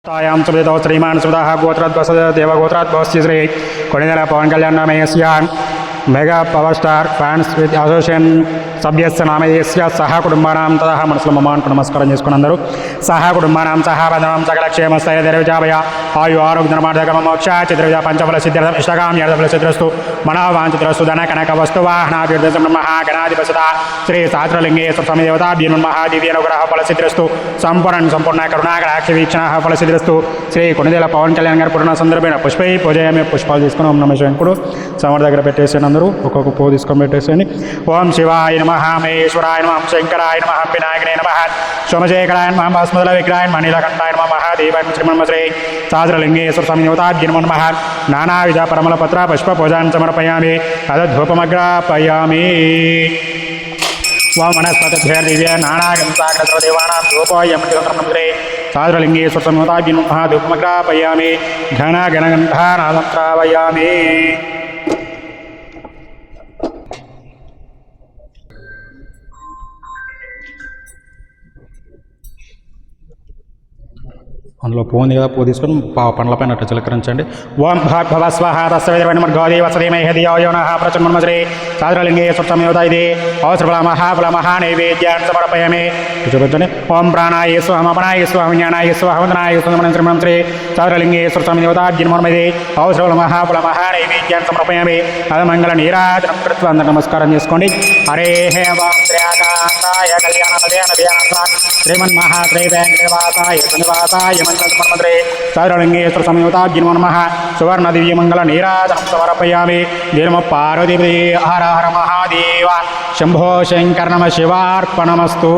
तायां सुमृतौ श्रीमान् सुधाः गोत्राद्वस देवगोत्राद्भवस्य श्री कोणिनेल पवन कल्याण नामयस्यान् mega power star fans with association సభ్యస్య నామయస్య సహా కుటుంబానాం తదహ మనసులో మమాన్ నమస్కారం చేసుకుని అందరూ సహా కుటుంబానాం సహా బంధనం సకల క్షేమ స్థైర్య ధైర్యజాభయ ఆయు ఆరోగ్య ధర్మార్థకమ మోక్ష చిత్రవిజ పంచఫల సిద్ధ్యర్థం ఇష్టకాం యర్థఫల సిద్ధ్రస్తు మనోవాంఛితరస్తు ధన కనక వస్తు వాహనాభిర్దశం మహాగణాధిపసత శ్రీ సహస్రలింగే స్వామి దేవతాభ్యం మహాదివ్యనుగ్రహ ఫల సిద్ధ్రస్తు సంపూర్ణ కరుణాకరాక్ష వీక్షణ ఫల సిద్ధ్రస్తు శ్రీ కొణిదేల పవన్ కళ్యాణ్ గారి పురాణ సందర్భమైన పుష్పై పూజయమే పుష్పాలు తీసుకుని ఓం నమ శంకుడు సమర్ దగ్గర పెట్టేసాను అందరూ ఒక్కొక్క పో తీసుకొని పెట్టేసేయండి ఓం శివాయ నమః మహేశ్వరాయ నమః శంకరాయ నమః వినాయకనే నమః సోమశేఖరాయ నమః భస్మదల విగ్రహాయ నీలకంఠాయ నమః మహాదేవాయ శ్రీమన్మ శ్రీ సహస్రలింగేశ్వర స్వామి దేవతాభ్యం నమః నానావిధ పరిమళ పత్ర పుష్ప పూజాన్ సమర్పయామి అధూపమగ్రాపయామి ఓం వనస్పతిభ్యర్దివ్య నానాగంసాగ్రదేవానాం ధూపోయం శ్రీ సహస్రలింగేశ్వర స్వామి దేవతాభ్యం నమః ధూపమగ్రాపయామి ఘనగణగంధానాదం శ్రావయామి అందులో పో ఉంది కదా పో తీసుకొని పండ్ల పైన అట్లా చిలకరించండి ఓం భవ స్వహ తస్వైర్వన్మర్గోదేవ సదేమహదియోనః ప్రచన్మన్మశ్రీ సాద్రలింగే సుప్తమయోత ఇది అవసరఫల మహానైవేద్యాన్ని సమర్పయామి చూపించండి ఓం ప్రాణాయ స్వహం అపనాయ స్వహం జ్ఞానాయ స్వహం వందనాయ స్వహం శ్రీమంత్రి సాద్రలింగే సుప్తమయోతాజ్ఞన్మర్మది అవసరఫల మహానైవేద్యాన్ని సమర్పయామి అదమంగళ నీరాజనం కృత్వ అందరూ నమస్కారం చేసుకోండి హరే హే వాంద్ర్యాకాంతాయ కళ్యాణ శ్రీమన్మహాశ్రీ వెంకటవాసాయ శ్రీనివాసాయ మంత్రే సాద్రలింగేశ్వర సంయుతాభ్యం నమః సువర్ణ దివ్యమంగళ నీరాజనం సమర్పయామి దినమ పార్వతీ హర హర మహాదేవ శంభో శంకర నమ శివార్పణమస్తు.